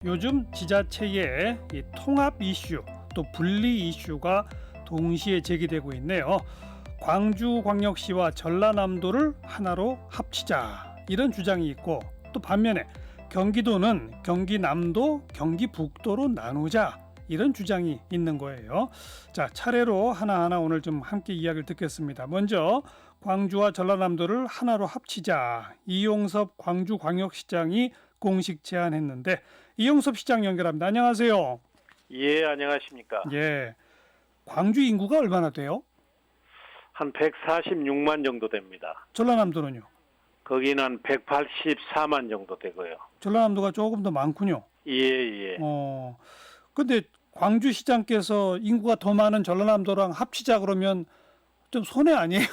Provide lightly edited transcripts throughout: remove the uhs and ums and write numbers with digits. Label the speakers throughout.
Speaker 1: 요즘 지자체의 이 통합 이슈 또 분리 이슈가 동시에 제기되고 있네요. 광주광역시와 전라남도를 하나로 합치자 이런 주장이 있고 또 반면에 경기도는 경기남도, 경기북도로 나누자 이런 주장이 있는 거예요. 자, 차례로 하나하나 오늘 좀 함께 이야기를 듣겠습니다. 먼저 광주와 전라남도를 하나로 합치자 이용섭 광주광역시장이 공식 제안했는데 이용섭 시장 연결합니다. 안녕하세요.
Speaker 2: 예, 안녕하십니까.
Speaker 1: 예, 광주 인구가 얼마나 돼요?
Speaker 2: 한 146만 정도 됩니다.
Speaker 1: 전라남도는요?
Speaker 2: 거기는 한 184만 정도 되고요.
Speaker 1: 전라남도가 조금 더 많군요.
Speaker 2: 예, 예.
Speaker 1: 근데 광주시장께서 인구가 더 많은 전라남도랑 합치자 그러면 좀 손해 아니에요?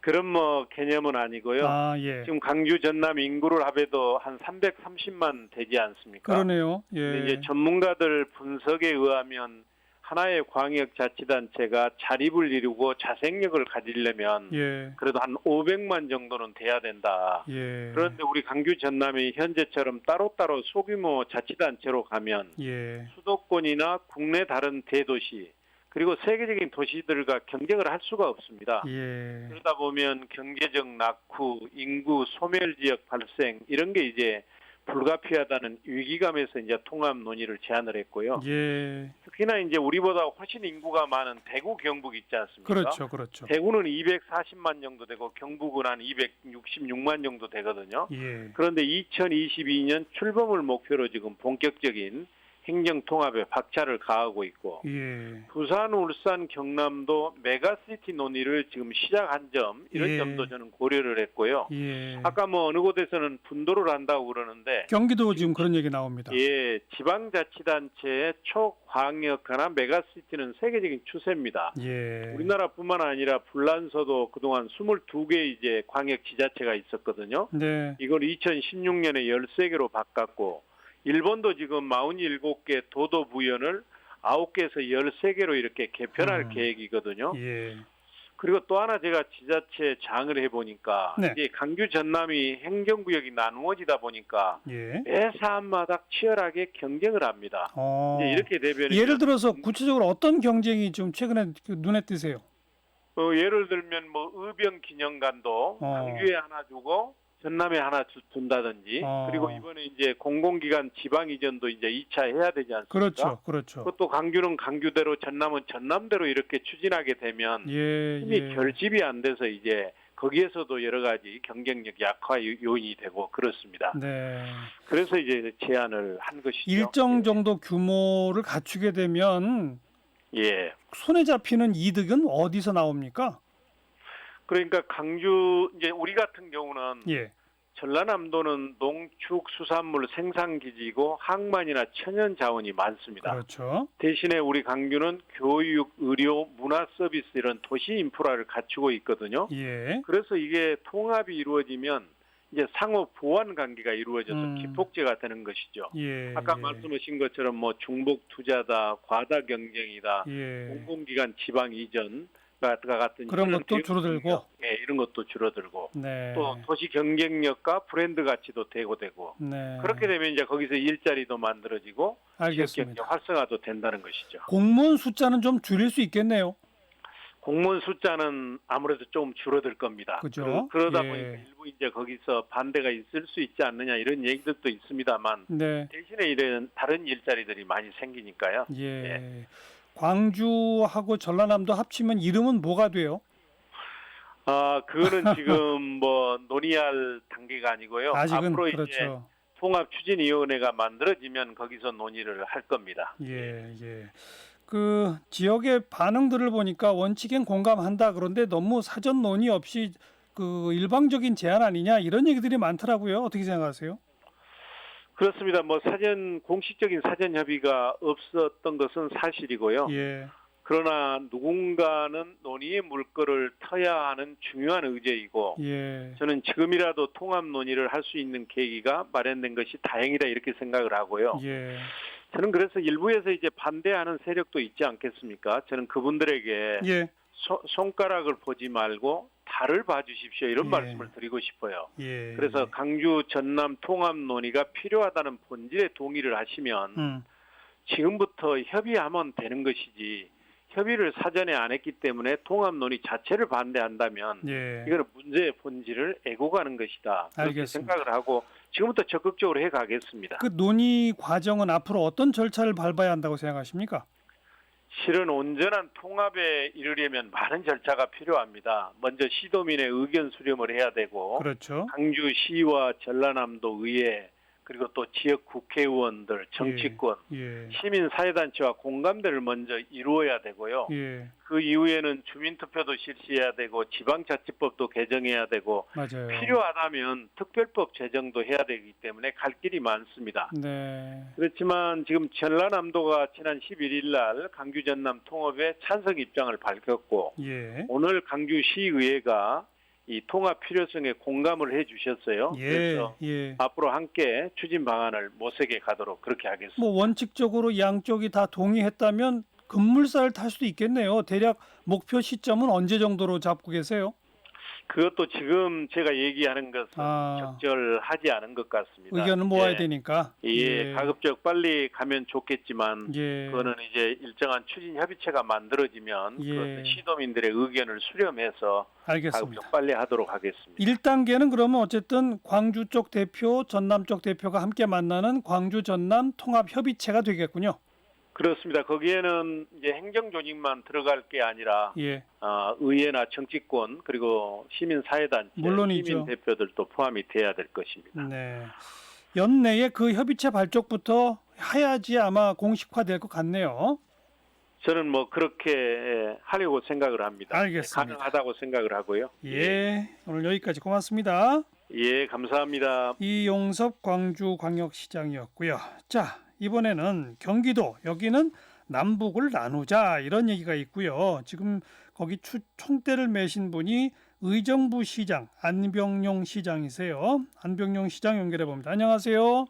Speaker 2: 그런 개념은 아니고요.
Speaker 1: 아, 예.
Speaker 2: 지금 광주 전남 인구를 합해도 한 330만 되지 않습니까?
Speaker 1: 그러네요.
Speaker 2: 근데
Speaker 1: 예.
Speaker 2: 이제 전문가들 분석에 의하면 하나의 광역자치단체가 자립을 이루고 자생력을 가지려면
Speaker 1: 예.
Speaker 2: 그래도 한 500만 정도는 돼야 된다.
Speaker 1: 예.
Speaker 2: 그런데 우리 광주 전남이 현재처럼 따로따로 소규모 자치단체로 가면
Speaker 1: 예.
Speaker 2: 수도권이나 국내 다른 대도시 그리고 세계적인 도시들과 경쟁을 할 수가 없습니다.
Speaker 1: 예.
Speaker 2: 그러다 보면 경제적 낙후, 인구 소멸 지역 발생 이런 게 이제 불가피하다는 위기감에서 이제 통합 논의를 제안을 했고요.
Speaker 1: 예.
Speaker 2: 특히나 이제 우리보다 훨씬 인구가 많은 대구, 경북 있지 않습니까?
Speaker 1: 그렇죠. 그렇죠.
Speaker 2: 대구는 240만 정도 되고 경북은 한 266만 정도 되거든요.
Speaker 1: 예.
Speaker 2: 그런데 2022년 출범을 목표로 지금 본격적인 행정통합에 박차를 가하고 있고
Speaker 1: 예.
Speaker 2: 부산, 울산, 경남도 메가시티 논의를 지금 시작한 점 이런
Speaker 1: 예.
Speaker 2: 점도 저는 고려를 했고요.
Speaker 1: 예.
Speaker 2: 아까 어느 곳에서는 분도를 한다고 그러는데
Speaker 1: 경기도 지금 그런 얘기 나옵니다.
Speaker 2: 예, 지방자치단체의 초광역화나 메가시티는 세계적인 추세입니다.
Speaker 1: 예.
Speaker 2: 우리나라뿐만 아니라 불란서도 그동안 22개 이제 광역지자체가 있었거든요.
Speaker 1: 네.
Speaker 2: 이걸 2016년에 13개로 바꿨고 일본도 지금 47개 도도부현을 9개에서 13개로 이렇게 개편할 계획이거든요.
Speaker 1: 예.
Speaker 2: 그리고 또 하나 제가 지자체 장을 해보니까
Speaker 1: 네.
Speaker 2: 이제 광주 전남이 행정구역이 나누어지다 보니까
Speaker 1: 예.
Speaker 2: 매 사안마다 치열하게 경쟁을 합니다. 이제 이렇게 되면
Speaker 1: 예를 들어서 구체적으로 어떤 경쟁이 좀 최근에 눈에 띄세요?
Speaker 2: 예를 들면 의병기념관도 광주에 하나 주고 전남에 하나 둔다든지 그리고 이번에 이제 공공기관 지방 이전도 이제 2차 해야 되지 않습니까?
Speaker 1: 그렇죠. 그렇죠.
Speaker 2: 그것도 광주는 광주대로 전남은 전남대로 이렇게 추진하게 되면 힘이 결집이 안 돼서 이제 거기에서도 여러 가지 경쟁력 약화 요인이 되고 그렇습니다.
Speaker 1: 네.
Speaker 2: 그래서 이제 제안을 한 것이죠.
Speaker 1: 일정 정도 규모를 갖추게 되면
Speaker 2: 예.
Speaker 1: 손에 잡히는 이득은 어디서 나옵니까?
Speaker 2: 그러니까 광주 이제 우리 같은 경우는
Speaker 1: 예.
Speaker 2: 전라남도는 농축수산물 생산기지고 항만이나 천연 자원이 많습니다.
Speaker 1: 그렇죠.
Speaker 2: 대신에 우리 광주는 교육, 의료, 문화 서비스 이런 도시 인프라를 갖추고 있거든요.
Speaker 1: 예.
Speaker 2: 그래서 이게 통합이 이루어지면 이제 상호 보완 관계가 이루어져서 기폭제가 되는 것이죠.
Speaker 1: 예.
Speaker 2: 아까 말씀하신 것처럼 중복 투자다, 과다 경쟁이다,
Speaker 1: 예.
Speaker 2: 공공기관 지방 이전 같은
Speaker 1: 그런 것도 줄어들고,
Speaker 2: 이런 것도 줄어들고,
Speaker 1: 네.
Speaker 2: 또 도시 경쟁력과 브랜드 가치도 되고,
Speaker 1: 네.
Speaker 2: 그렇게 되면 이제 거기서 일자리도 만들어지고,
Speaker 1: 알겠습니다.
Speaker 2: 지역 경제 활성화도 된다는 것이죠.
Speaker 1: 공무원 숫자는 좀 줄일 수 있겠네요.
Speaker 2: 공무원 숫자는 아무래도 좀 줄어들 겁니다.
Speaker 1: 그죠?
Speaker 2: 그러다
Speaker 1: 예.
Speaker 2: 보니까 일부 이제 거기서 반대가 있을 수 있지 않느냐 이런 얘기들도 있습니다만,
Speaker 1: 네.
Speaker 2: 대신에 이런 다른 일자리들이 많이 생기니까요.
Speaker 1: 예. 광주하고 전라남도 합치면 이름은 뭐가 돼요?
Speaker 2: 그거는 지금 논의할 단계가 아니고요.
Speaker 1: 아직은
Speaker 2: 앞으로
Speaker 1: 그렇죠.
Speaker 2: 이제 통합추진위원회가 만들어지면 거기서 논의를 할 겁니다.
Speaker 1: 예. 그 지역의 반응들을 보니까 원칙엔 공감한다. 그런데 너무 사전 논의 없이 그 일방적인 제안 아니냐 이런 얘기들이 많더라고요. 어떻게 생각하세요?
Speaker 2: 그렇습니다. 공식적인 사전 협의가 없었던 것은 사실이고요.
Speaker 1: 예.
Speaker 2: 그러나 누군가는 논의의 물꼬를 터야 하는 중요한 의제이고
Speaker 1: 예.
Speaker 2: 저는 지금이라도 통합 논의를 할 수 있는 계기가 마련된 것이 다행이다 이렇게 생각을 하고요.
Speaker 1: 예.
Speaker 2: 저는 그래서 일부에서 이제 반대하는 세력도 있지 않겠습니까? 저는 그분들에게
Speaker 1: 예.
Speaker 2: 손가락을 보지 말고 달을 봐주십시오. 이런
Speaker 1: 예.
Speaker 2: 말씀을 드리고 싶어요.
Speaker 1: 예.
Speaker 2: 그래서 강주 전남 통합 논의가 필요하다는 본질에 동의를 하시면 지금부터 협의하면 되는 것이지 협의를 사전에 안 했기 때문에 통합 논의 자체를 반대한다면
Speaker 1: 예.
Speaker 2: 이거는 문제의 본질을 에고 가는 것이다. 그렇게
Speaker 1: 알겠습니다.
Speaker 2: 생각을 하고 지금부터 적극적으로 해가겠습니다.
Speaker 1: 그 논의 과정은 앞으로 어떤 절차를 밟아야 한다고 생각하십니까?
Speaker 2: 실은 온전한 통합에 이르려면 많은 절차가 필요합니다. 먼저 시도민의 의견 수렴을 해야 되고
Speaker 1: 그렇죠.
Speaker 2: 강주시와 전라남도 의회 그리고 또 지역 국회의원들, 정치권,
Speaker 1: 예.
Speaker 2: 시민사회단체와 공감대를 먼저 이루어야 되고요.
Speaker 1: 예.
Speaker 2: 그 이후에는 주민투표도 실시해야 되고 지방자치법도 개정해야 되고
Speaker 1: 맞아요.
Speaker 2: 필요하다면 특별법 제정도 해야 되기 때문에 갈 길이 많습니다.
Speaker 1: 네.
Speaker 2: 그렇지만 지금 전라남도가 지난 11일 날 강주 전남 통합에 찬성 입장을 밝혔고
Speaker 1: 예.
Speaker 2: 오늘 강주시의회가 이 통합 필요성에 공감을 해주셨어요.
Speaker 1: 예.
Speaker 2: 그래서
Speaker 1: 예.
Speaker 2: 앞으로 함께 추진 방안을 모색해 가도록 그렇게 하겠습니다.
Speaker 1: 뭐 원칙적으로 양쪽이 다 동의했다면 급물살을 탈 수도 있겠네요. 대략 목표 시점은 언제 정도로 잡고 계세요?
Speaker 2: 그것도 지금 제가 얘기하는 것은
Speaker 1: 아.
Speaker 2: 적절하지 않은 것 같습니다.
Speaker 1: 의견을 모아야
Speaker 2: 예.
Speaker 1: 되니까.
Speaker 2: 예, 가급적 빨리 가면 좋겠지만
Speaker 1: 예.
Speaker 2: 그거는 이제 일정한 추진 협의체가 만들어지면
Speaker 1: 예.
Speaker 2: 그것은 시도민들의 의견을 수렴해서
Speaker 1: 알겠습니다.
Speaker 2: 가급적 빨리 하도록 하겠습니다.
Speaker 1: 1단계는 그러면 어쨌든 광주 쪽 대표, 전남 쪽 대표가 함께 만나는 광주 전남 통합 협의체가 되겠군요.
Speaker 2: 그렇습니다. 거기에는 이제 행정 조직만 들어갈 게 아니라
Speaker 1: 예.
Speaker 2: 의회나 정치권 그리고 시민사회단체,
Speaker 1: 물론이죠.
Speaker 2: 시민 대표들도 포함이 돼야 될 것입니다.
Speaker 1: 네. 연내에 그 협의체 발족부터 해야지 아마 공식화될 것 같네요.
Speaker 2: 저는 뭐 그렇게 하려고 생각을 합니다.
Speaker 1: 알겠습니다.
Speaker 2: 가능하다고 생각을 하고요.
Speaker 1: 예. 오늘 여기까지 고맙습니다.
Speaker 2: 예, 감사합니다.
Speaker 1: 이용섭 광주광역시장이었고요. 자, 이번에는 경기도 여기는 남북을 나누자 이런 얘기가 있고요. 지금 거기 총대를 매신 분이 의정부 시장 안병용 시장이세요. 안병용 시장 연결해 봅니다. 안녕하세요.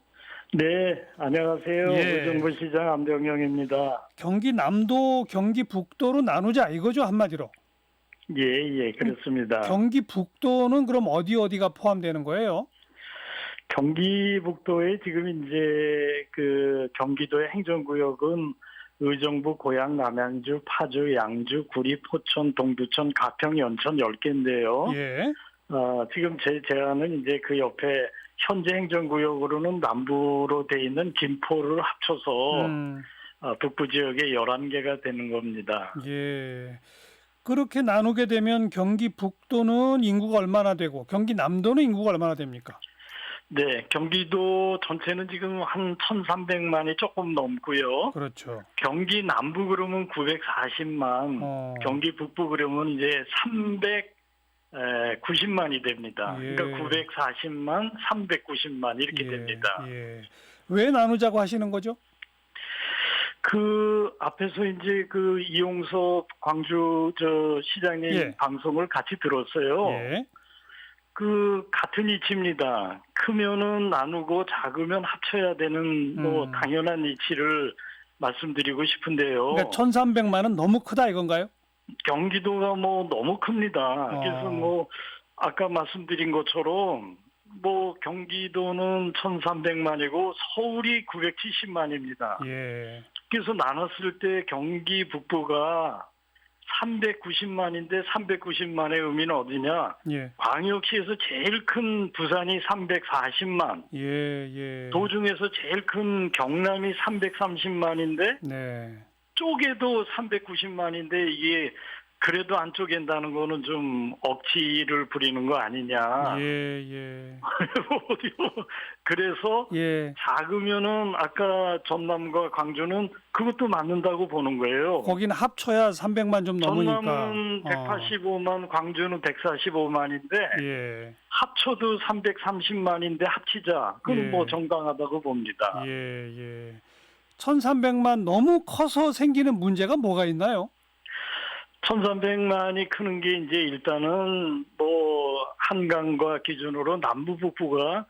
Speaker 3: 네, 안녕하세요.
Speaker 1: 예.
Speaker 3: 의정부시장 안병영입니다.
Speaker 1: 경기 남도, 경기 북도로 나누자 이거죠 한마디로.
Speaker 3: 예, 그렇습니다.
Speaker 1: 경기 북도는 그럼 어디가 포함되는 거예요?
Speaker 3: 경기북도에 지금 이제 그 경기도의 행정구역은 의정부, 고양, 남양주, 파주, 양주, 구리, 포천, 동두천, 가평, 연천 10개인데요.
Speaker 1: 예.
Speaker 3: 지금 제 제안은 이제 그 옆에 현재 행정구역으로는 남부로 돼 있는 김포를 합쳐서 북부 지역에 11개가 되는 겁니다.
Speaker 1: 예. 그렇게 나누게 되면 경기 북도는 인구가 얼마나 되고 경기 남도는 인구가 얼마나 됩니까?
Speaker 3: 네, 경기도 전체는 지금 한 1,300만이 조금 넘고요.
Speaker 1: 그렇죠.
Speaker 3: 경기 남부 그러면 940만, 경기 북부 그러면 이제 390만이 됩니다.
Speaker 1: 예.
Speaker 3: 그러니까 940만, 390만 이렇게 됩니다.
Speaker 1: 예. 왜 나누자고 하시는 거죠?
Speaker 3: 그 앞에서 이제 그 이용섭 광주 시장님
Speaker 1: 예.
Speaker 3: 방송을 같이 들었어요.
Speaker 1: 예.
Speaker 3: 그 같은 이치입니다. 크면은 나누고 작으면 합쳐야 되는 뭐 당연한 이치를 말씀드리고 싶은데요.
Speaker 1: 그러니까 1,300만은 너무 크다 이건가요?
Speaker 3: 경기도가 뭐 너무 큽니다. 그래서 뭐 아까 말씀드린 것처럼 뭐 경기도는 1,300만이고 서울이 970만입니다.
Speaker 1: 예.
Speaker 3: 그래서 나눴을 때 경기 북부가 390만인데 390만의 의미는 어디냐?
Speaker 1: 예.
Speaker 3: 광역시에서 제일 큰 부산이 340만.
Speaker 1: 예.
Speaker 3: 도중에서 제일 큰 경남이 330만인데
Speaker 1: 네.
Speaker 3: 쪼개도 390만인데 이게 그래도 안 쪼갠다는 거는 좀 억지를 부리는 거 아니냐.
Speaker 1: 예.
Speaker 3: 그래서
Speaker 1: 예.
Speaker 3: 작으면은 아까 전남과 광주는 그것도 맞는다고 보는 거예요.
Speaker 1: 거기는 합쳐야 300만 좀 넘으니까.
Speaker 3: 전남은 185만, 광주는 145만인데
Speaker 1: 예.
Speaker 3: 합쳐도 330만인데 합치자. 그건
Speaker 1: 예.
Speaker 3: 뭐 정당하다고 봅니다.
Speaker 1: 예. 1,300만 너무 커서 생기는 문제가 뭐가 있나요?
Speaker 3: 1,300만이 크는 게 이제 일단은 뭐 한강과 기준으로 남부 북부가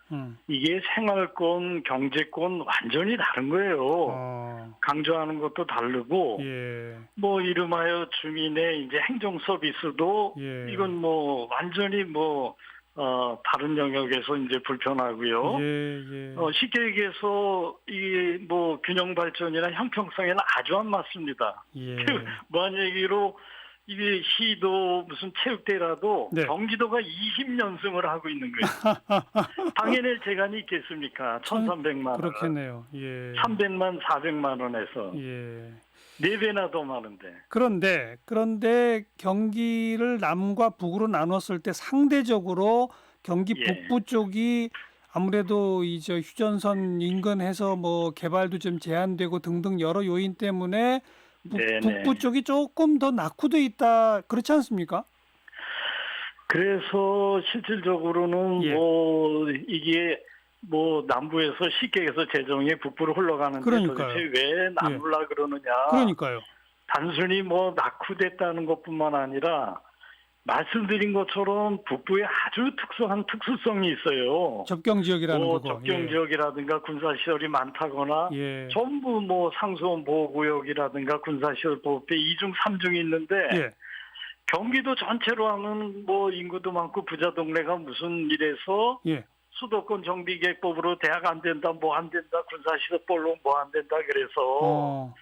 Speaker 3: 이게 생활권, 경제권 완전히 다른 거예요. 강조하는 것도 다르고,
Speaker 1: 예.
Speaker 3: 뭐 이름하여 주민의 이제 행정 서비스도
Speaker 1: 예.
Speaker 3: 이건 뭐 완전히 뭐 다른 영역에서 이제 불편하고요.
Speaker 1: 예.
Speaker 3: 쉽게 얘기해서 이 뭐 균형 발전이나 형평성에는 아주 안 맞습니다.
Speaker 1: 예.
Speaker 3: 무한 얘기로 이게 시도 무슨 체육대라도
Speaker 1: 네.
Speaker 3: 경기도가 20연승을 하고 있는 거예요. 당연히 재간이 있겠습니까? 1,300만 원.
Speaker 1: 그렇겠네요. 예.
Speaker 3: 300만, 400만 원에서
Speaker 1: 예.
Speaker 3: 4배나 더 많은데.
Speaker 1: 그런데 경기를 남과 북으로 나눴을 때 상대적으로 경기
Speaker 3: 예.
Speaker 1: 북부 쪽이 아무래도 이제 휴전선 인근해서 뭐 개발도 좀 제한되고 등등 여러 요인 때문에 북부 쪽이 조금 더 낙후돼 있다, 그렇지 않습니까?
Speaker 3: 그래서 실질적으로는
Speaker 1: 예.
Speaker 3: 뭐 이게 뭐 남부에서 쉽게 해서 재정이 북부로 흘러가는데
Speaker 1: 그러니까요.
Speaker 3: 도대체 왜 남부라 그러느냐.
Speaker 1: 그러니까요.
Speaker 3: 단순히 뭐 낙후됐다는 것뿐만 아니라 말씀드린 것처럼 북부에 아주 특수한 특수성이 있어요.
Speaker 1: 접경 지역이라는
Speaker 3: 뭐
Speaker 1: 거고.
Speaker 3: 접경 지역이라든가 군사시설이 많다거나
Speaker 1: 예.
Speaker 3: 전부 뭐 상수원 보호구역이라든가 군사시설 보호대 2중 3중이 있는데
Speaker 1: 예.
Speaker 3: 경기도 전체로 하면 뭐 인구도 많고 부자 동네가 무슨 일에서
Speaker 1: 예.
Speaker 3: 수도권 정비계획법으로 대학 안 된다, 뭐 안 된다, 군사시설법로 뭐 안 된다 그래서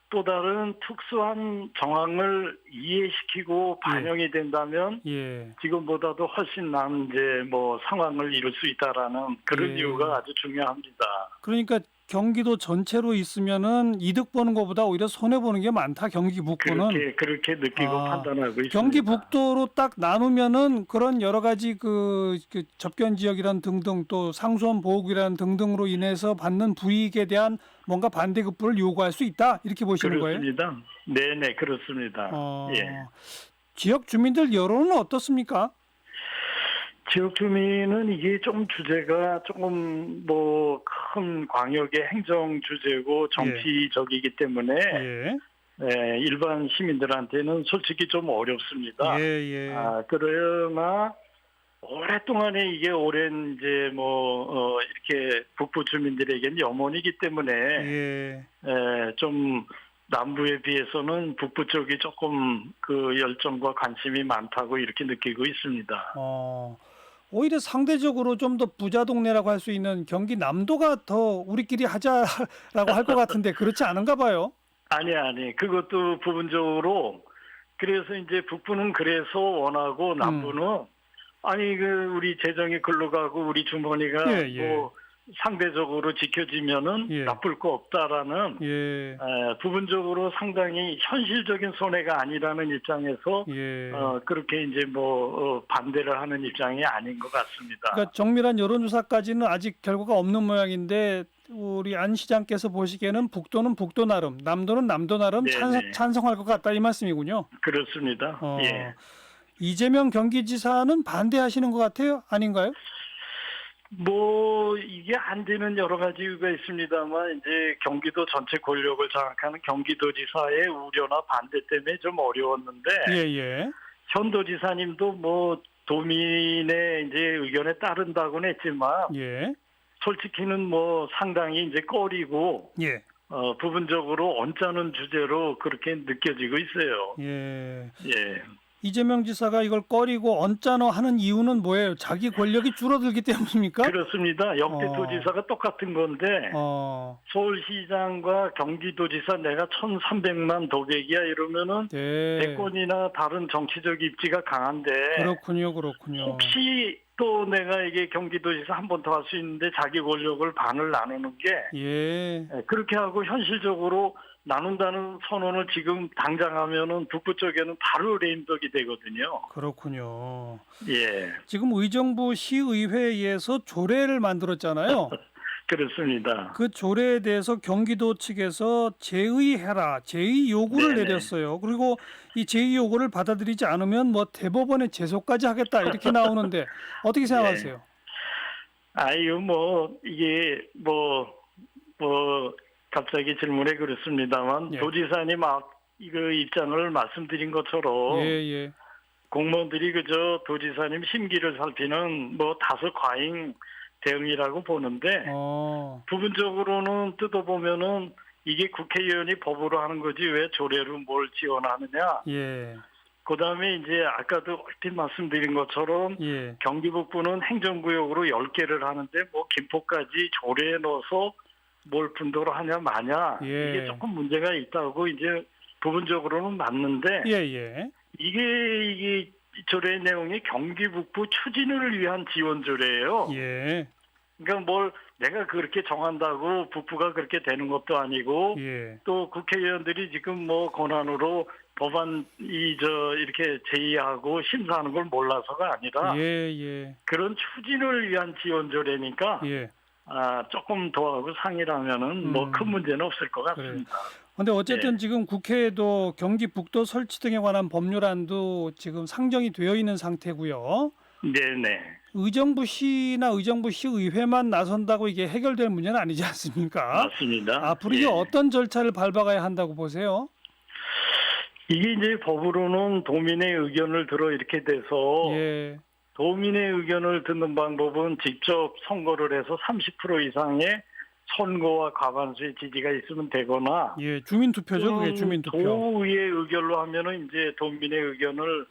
Speaker 3: 또 다른 특수한 정황을 이해시키고 반영이 된다면
Speaker 1: 예.
Speaker 3: 지금보다도 훨씬 나은 이제 뭐 상황을 이룰 수 있다라는 그런
Speaker 1: 예.
Speaker 3: 이유가 아주 중요합니다.
Speaker 1: 그러니까 경기도 전체로 있으면은 이득 보는 것보다 오히려 손해 보는 게 많다. 경기 북부는
Speaker 3: 그렇게 느끼고 판단하고 있습니다.
Speaker 1: 경기 북도로 딱 나누면은 그런 여러 가지 그 접견 지역이란 등등 또 상수원 보호구이란 등등으로 인해서 받는 불이익에 대한 뭔가 반대급부를 요구할 수 있다, 이렇게 보시는
Speaker 3: 그렇습니다.
Speaker 1: 거예요?
Speaker 3: 네네 그렇습니다. 예.
Speaker 1: 지역 주민들 여론은 어떻습니까?
Speaker 3: 지역 주민은 이게 좀 주제가 조금 뭐 큰 광역의 행정 주제고 정치적이기 때문에
Speaker 1: 예.
Speaker 3: 일반 시민들한테는 솔직히 좀 어렵습니다.
Speaker 1: 예.
Speaker 3: 그러나 오랫동안에 이게 오랜 이제 뭐 이렇게 북부 주민들에게는 염원이기 때문에 좀 남부에 비해서는 북부 쪽이 조금 그 열정과 관심이 많다고 이렇게 느끼고 있습니다.
Speaker 1: 오히려 상대적으로 좀 더 부자 동네라고 할 수 있는 경기 남도가 더 우리끼리 하자라고 할 것 같은데 그렇지 않은가 봐요.
Speaker 3: 아니 그것도 부분적으로 그래서 이제 북부는 그래서 원하고 남부는 아니 그 우리 재정이 글로 가고 우리 주머니가 뭐 상대적으로 지켜지면은 나쁠 거 없다라는 부분적으로 상당히 현실적인 손해가 아니라는 입장에서 그렇게 이제 뭐 반대를 하는 입장이 아닌 것 같습니다.
Speaker 1: 그러니까 정밀한 여론조사까지는 아직 결과가 없는 모양인데 우리 안 시장께서 보시기에는 북도는 북도 나름, 남도는 남도 나름 찬성할 것 같다, 이 말씀이군요.
Speaker 3: 그렇습니다.
Speaker 1: 이재명 경기지사는 반대하시는 것 같아요, 아닌가요?
Speaker 3: 뭐 이게 안 되는 여러 가지 이유가 있습니다만 이제 경기도 전체 권력을 장악하는 경기도지사의 우려나 반대 때문에 좀 어려웠는데 현도지사님도 뭐 도민의 이제 의견에 따른다고는 했지만 솔직히는 뭐 상당히 이제 꺼리고 부분적으로 언짢은 주제로 그렇게 느껴지고 있어요. 이재명 지사가 이걸 꺼리고 언짢아하는 이유는 뭐예요? 자기 권력이 줄어들기 때문입니까? 그렇습니다. 역대 도지사가 똑같은 건데 서울시장과 경기도지사 내가 1,300만 도객이야 이러면은 대권이나 다른 정치적 입지가 강한데 그렇군요. 혹시 또 내가 이게 경기도지사 한 번 더 할 수 있는데 자기 권력을 반을 나누는 게 그렇게 하고 현실적으로 나눈다는 선언을 지금 당장 하면은 북부 쪽에는 바로 레임덕이 되거든요. 그렇군요. 지금 의정부 시의회에서 조례를 만들었잖아요. 그렇습니다. 그 조례에 대해서 경기도 측에서 제의해라, 제의 요구를 내렸어요. 그리고 이 제의 요구를 받아들이지 않으면 뭐 대법원에 제소까지 하겠다, 이렇게 나오는데 어떻게 생각하세요? 아유, 뭐 이게 뭐 갑자기 질문에 그렇습니다만 도지사님 이거 입장을 말씀드린 것처럼 공무원들이 그저 도지사님 심기를 살피는 뭐 다소 과잉 대응이라고 보는데 부분적으로는 뜯어보면은 이게 국회의원이 법으로 하는 거지 왜 조례로 뭘 지원하느냐.
Speaker 1: 예.
Speaker 3: 그다음에 이제 아까도 얼핏 말씀드린 것처럼
Speaker 1: 예.
Speaker 3: 경기 북부는 행정구역으로 10개를 하는데 뭐 김포까지 조례에 넣어서 뭘 분도로 하냐 마냐.
Speaker 1: 예.
Speaker 3: 이게 조금 문제가 있다고 이제 부분적으로는 맞는데
Speaker 1: 예.
Speaker 3: 이게 조례 내용이 경기 북부 추진을 위한 지원 조례예요.
Speaker 1: 예.
Speaker 3: 그러니까 뭘 내가 그렇게 정한다고 북부가 그렇게 되는 것도 아니고
Speaker 1: 예.
Speaker 3: 또 국회의원들이 지금 뭐 권한으로 법안 이렇게 제의하고 심사하는 걸 몰라서가 아니라
Speaker 1: 예.
Speaker 3: 그런 추진을 위한 지원 조례니까
Speaker 1: 예.
Speaker 3: 조금 더하고 상의라면은 뭐 큰 문제는 없을 것 같습니다.
Speaker 1: 그런데 어쨌든 지금 국회에도 경기 북도 설치 등에 관한 법률안도 지금 상정이 되어 있는 상태고요.
Speaker 3: 네네.
Speaker 1: 의정부시나 의정부시 의회만 나선다고 이게 해결될 문제는 아니지 않습니까?
Speaker 3: 맞습니다.
Speaker 1: 앞으로 이게 어떤 절차를 밟아가야 한다고 보세요?
Speaker 3: 이게 이제 법으로는 도민의 의견을 들어 이렇게 돼서 도민의 의견을 듣는 방법은 직접 선거를 해서 30% 이상의 선거와 과반수의 지지가 있으면 되거나
Speaker 1: 주민투표죠. 그게 주민투표.
Speaker 3: 도의회 의결로 하면은 이제 도민의 의견을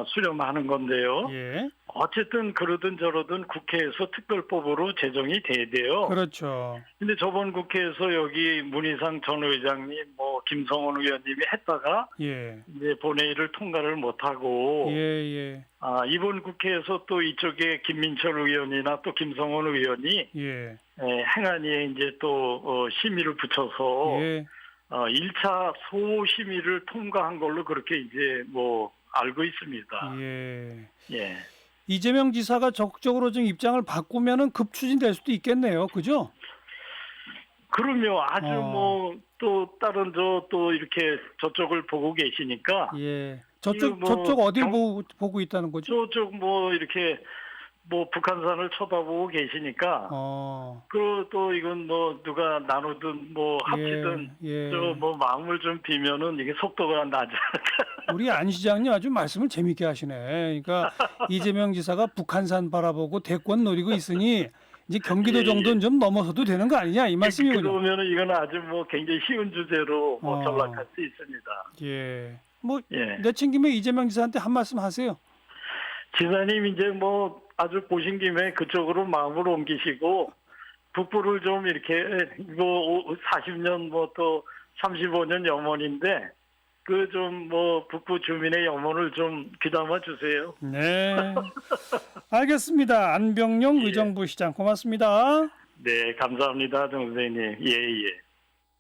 Speaker 3: 수렴하는 건데요. 어쨌든 그러든 저러든 국회에서 특별법으로 제정이 돼야 돼요.
Speaker 1: 그렇죠.
Speaker 3: 근데 저번 국회에서 여기 문희상 전 의장님, 뭐 김성원 의원님이 했다가 이제 본회의를 통과를 못하고 이번 국회에서 또 이쪽에 김민철 의원이나 또 김성원 의원이 행안위에 이제 또 심의를 붙여서 1차 소심의를 통과한 걸로 그렇게 이제 뭐 알고 있습니다.
Speaker 1: 이재명 지사가 적극적으로 좀 입장을 바꾸면은 급추진될 수도 있겠네요. 그죠?
Speaker 3: 그럼요. 아주 뭐 또 다른 또 이렇게 저쪽을 보고 계시니까.
Speaker 1: 저쪽 어딜 보고 있다는 거죠?
Speaker 3: 저쪽 뭐 이렇게 뭐 북한산을 쳐다보고 계시니까. 또 이건 뭐 누가 나누든 뭐 합치든 뭐 마음을 좀 비면은 이게 속도가 나지 않을까.
Speaker 1: 우리 안 시장님 아주 말씀을 재밌게 하시네. 그러니까 이재명 지사가 북한산 바라보고 대권 노리고 있으니 이제 경기도 정도는 좀 넘어서도 되는 거 아니냐 이 말씀이군요.
Speaker 3: 그러면은 이건 아주 뭐 굉장히 쉬운 주제로 뭐 전락할 수 있습니다.
Speaker 1: 뭐 내친 김에 이재명 지사한테 한 말씀 하세요.
Speaker 3: 지사님 이제 뭐 아주 보신 김에 그쪽으로 마음을 옮기시고 북부를 좀 이렇게 뭐 40년 뭐 또 35년 염원인데 그 좀 뭐 북부 주민의 염원을 좀 귀담아 주세요.
Speaker 1: 네. 알겠습니다. 안병용 의정부시장 고맙습니다.
Speaker 3: 네, 감사합니다, 정 선생님. 예.